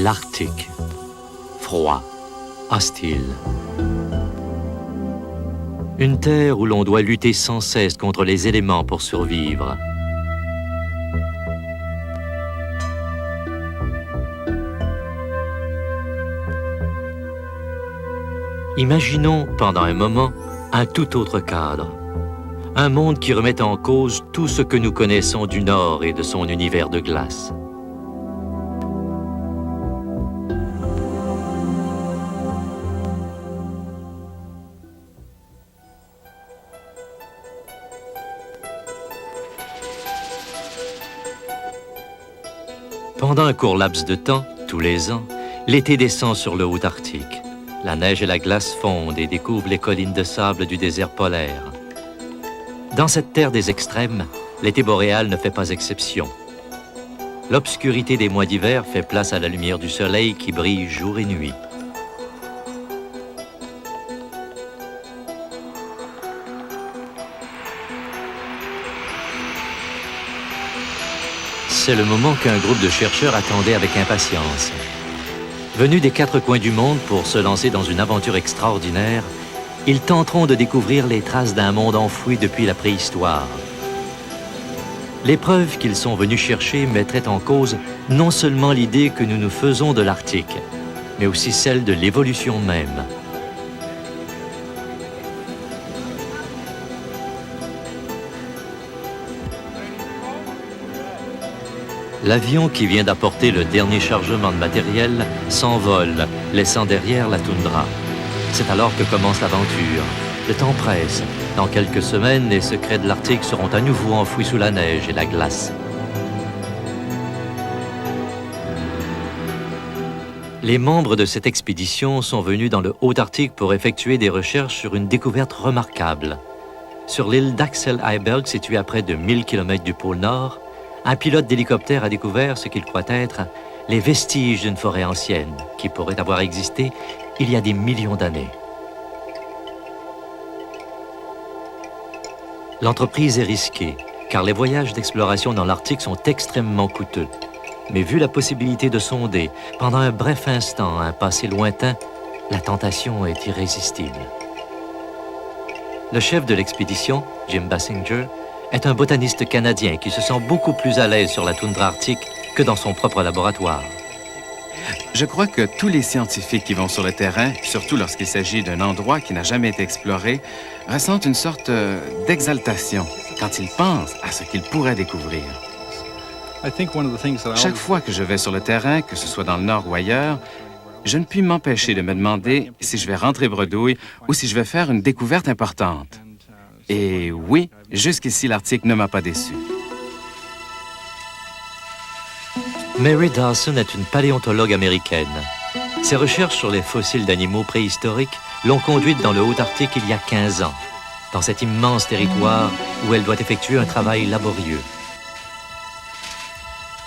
L'Arctique. Froid, hostile. Une terre où l'on doit lutter sans cesse contre les éléments pour survivre. Imaginons pendant un moment un tout autre cadre. Un monde qui remet en cause tout ce que nous connaissons du Nord et de son univers de glace. Pendant un court laps de temps, tous les ans, l'été descend sur le haut Arctique. La neige et la glace fondent et découvrent les collines de sable du désert polaire. Dans cette terre des extrêmes, l'été boréal ne fait pas exception. L'obscurité des mois d'hiver fait place à la lumière du soleil qui brille jour et nuit. C'est le moment qu'un groupe de chercheurs attendait avec impatience. Venus des quatre coins du monde pour se lancer dans une aventure extraordinaire, ils tenteront de découvrir les traces d'un monde enfoui depuis la préhistoire. Les preuves qu'ils sont venus chercher mettraient en cause non seulement l'idée que nous nous faisons de l'Arctique, mais aussi celle de l'évolution même. L'avion qui vient d'apporter le dernier chargement de matériel s'envole, laissant derrière la toundra. C'est alors que commence l'aventure. Le temps presse. Dans quelques semaines, les secrets de l'Arctique seront à nouveau enfouis sous la neige et la glace. Les membres de cette expédition sont venus dans le Haut-Arctique pour effectuer des recherches sur une découverte remarquable. Sur l'île d'Axel Heiberg, située à près de 1000 km du pôle Nord, un pilote d'hélicoptère a découvert ce qu'il croit être les vestiges d'une forêt ancienne qui pourrait avoir existé il y a des millions d'années. L'entreprise est risquée, car les voyages d'exploration dans l'Arctique sont extrêmement coûteux. Mais vu la possibilité de sonder pendant un bref instant un passé lointain, la tentation est irrésistible. Le chef de l'expédition, Jim Basinger, est un botaniste canadien qui se sent beaucoup plus à l'aise sur la toundra arctique que dans son propre laboratoire. Je crois que tous les scientifiques qui vont sur le terrain, surtout lorsqu'il s'agit d'un endroit qui n'a jamais été exploré, ressentent une sorte d'exaltation quand ils pensent à ce qu'ils pourraient découvrir. Chaque fois que je vais sur le terrain, que ce soit dans le Nord ou ailleurs, je ne puis m'empêcher de me demander si je vais rentrer bredouille ou si je vais faire une découverte importante. Et oui, jusqu'ici, l'Arctique ne m'a pas déçu. Mary Dawson est une paléontologue américaine. Ses recherches sur les fossiles d'animaux préhistoriques l'ont conduite dans le Haut-Arctique il y a 15 ans, dans cet immense territoire où elle doit effectuer un travail laborieux.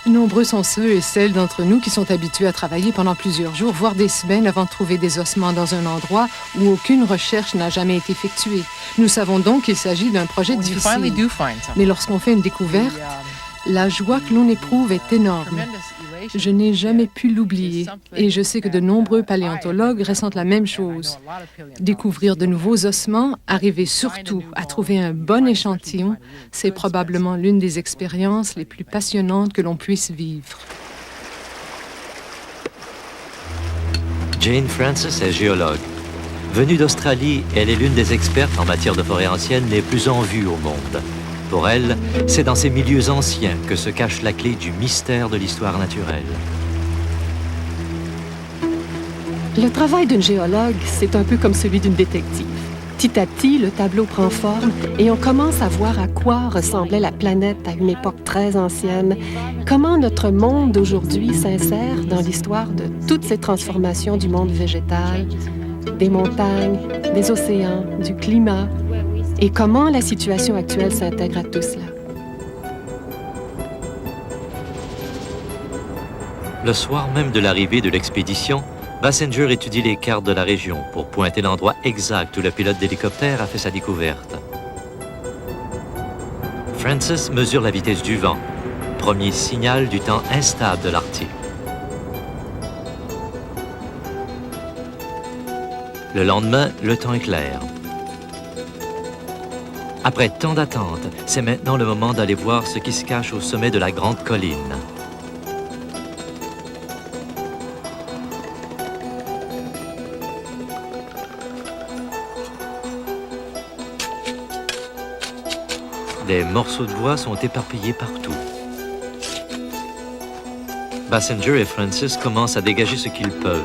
Nombreux sont ceux et celles d'entre nous qui sont habitués à travailler pendant plusieurs jours, voire des semaines avant de trouver des ossements dans un endroit où aucune recherche n'a jamais été effectuée. Nous savons donc qu'il s'agit d'un projet difficile. Mais lorsqu'on fait une découverte, la joie que l'on éprouve est énorme. Je n'ai jamais pu l'oublier et je sais que de nombreux paléontologues ressentent la même chose. Découvrir de nouveaux ossements, arriver surtout à trouver un bon échantillon, c'est probablement l'une des expériences les plus passionnantes que l'on puisse vivre. Jane Francis est géologue. Venue d'Australie, elle est l'une des expertes en matière de forêts anciennes les plus en vue au monde. Pour elle, c'est dans ces milieux anciens que se cache la clé du mystère de l'histoire naturelle. Le travail d'une géologue, c'est un peu comme celui d'une détective. Petit à petit, le tableau prend forme et on commence à voir à quoi ressemblait la planète à une époque très ancienne, comment notre monde d'aujourd'hui s'insère dans l'histoire de toutes ces transformations du monde végétal, des montagnes, des océans, du climat, et comment la situation actuelle s'intègre à tout cela. Le soir même de l'arrivée de l'expédition, Basinger étudie les cartes de la région pour pointer l'endroit exact où le pilote d'hélicoptère a fait sa découverte. Francis mesure la vitesse du vent, premier signal du temps instable de l'Arctique. Le lendemain, le temps est clair. Après tant d'attentes, c'est maintenant le moment d'aller voir ce qui se cache au sommet de la grande colline. Des morceaux de bois sont éparpillés partout. Bassinger et Francis commencent à dégager ce qu'ils peuvent.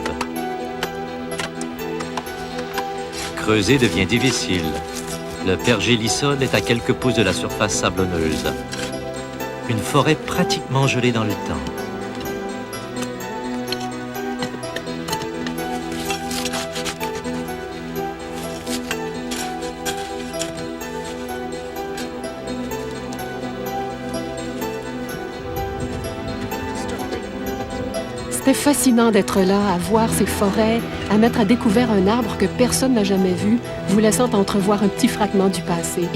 Creuser devient difficile. Le pergélisol est à quelques pouces de la surface sablonneuse. Une forêt pratiquement gelée dans le temps. C'était fascinant d'être là, à voir ces forêts, à mettre à découvert un arbre que personne n'a jamais vu, vous laissant entrevoir un petit fragment du passé.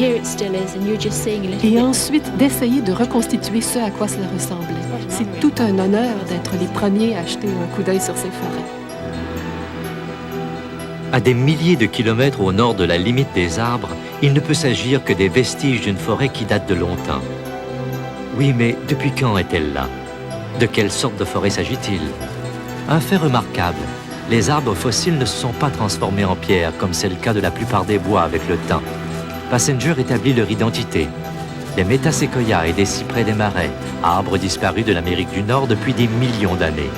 Et ensuite, d'essayer de reconstituer ce à quoi cela ressemblait. C'est tout un honneur d'être les premiers à jeter un coup d'œil sur ces forêts. À des milliers de kilomètres au nord de la limite des arbres, il ne peut s'agir que des vestiges d'une forêt qui date de longtemps. Oui, mais depuis quand est-elle là? De quelle sorte de forêt s'agit-il? Un fait remarquable, les arbres fossiles ne se sont pas transformés en pierre, comme c'est le cas de la plupart des bois avec le temps. Bassinger établit leur identité. Des métaséquoias et des cyprès des marais, arbres disparus de l'Amérique du Nord depuis des millions d'années.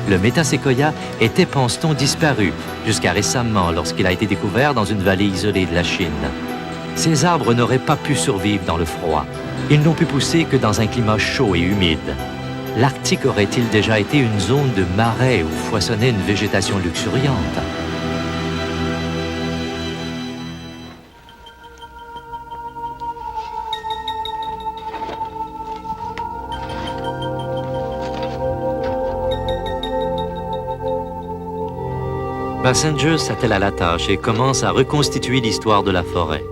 Le métaséquoia était, pense-t-on, disparu, jusqu'à récemment lorsqu'il a été découvert dans une vallée isolée de la Chine. Ces arbres n'auraient pas pu survivre dans le froid. Ils n'ont pu pousser que dans un climat chaud et humide. L'Arctique aurait-il déjà été une zone de marais où foisonnait une végétation luxuriante? Bassinger s'attelle à la tâche et commence à reconstituer l'histoire de la forêt.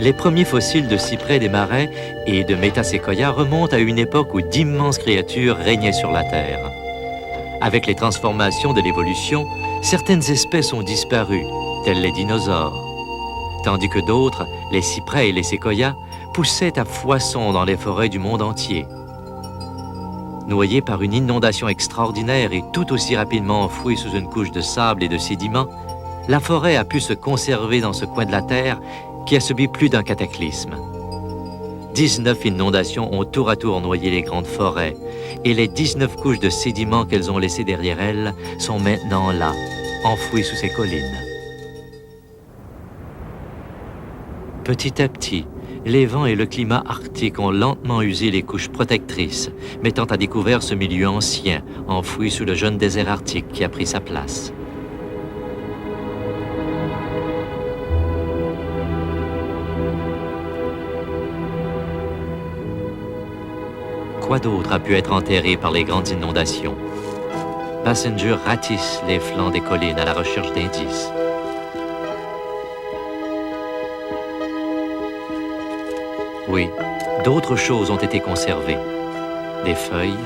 Les premiers fossiles de cyprès des marais et de métaséquoia remontent à une époque où d'immenses créatures régnaient sur la Terre. Avec les transformations de l'évolution, certaines espèces ont disparu, telles les dinosaures, tandis que d'autres, les cyprès et les séquoias, poussaient à foison dans les forêts du monde entier. Noyés par une inondation extraordinaire et tout aussi rapidement enfouis sous une couche de sable et de sédiments, la forêt a pu se conserver dans ce coin de la Terre qui a subi plus d'un cataclysme. 19 inondations ont tour à tour noyé les grandes forêts, et les 19 couches de sédiments qu'elles ont laissées derrière elles sont maintenant là, enfouies sous ces collines. Petit à petit, les vents et le climat arctique ont lentement usé les couches protectrices, mettant à découvert ce milieu ancien, enfoui sous le jeune désert arctique qui a pris sa place. Quoi d'autre a pu être enterré par les grandes inondations? Bassinger ratisse les flancs des collines à la recherche d'indices. Oui, d'autres choses ont été conservées. Des feuilles,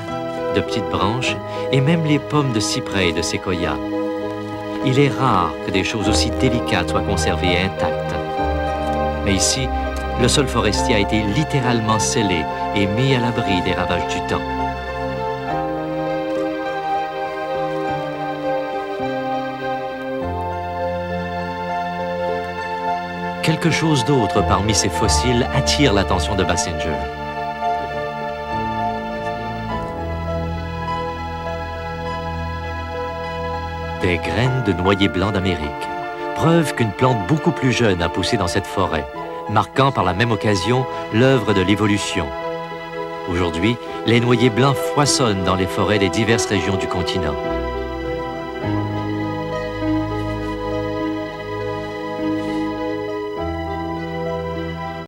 de petites branches et même les pommes de cyprès et de séquoia. Il est rare que des choses aussi délicates soient conservées intactes. Mais ici, le sol forestier a été littéralement scellé et mis à l'abri des ravages du temps. Quelque chose d'autre parmi ces fossiles attire l'attention de Bassinger. Des graines de noyer blanc d'Amérique, preuve qu'une plante beaucoup plus jeune a poussé dans cette forêt, marquant par la même occasion l'œuvre de l'évolution. Aujourd'hui, les noyers blancs foisonnent dans les forêts des diverses régions du continent.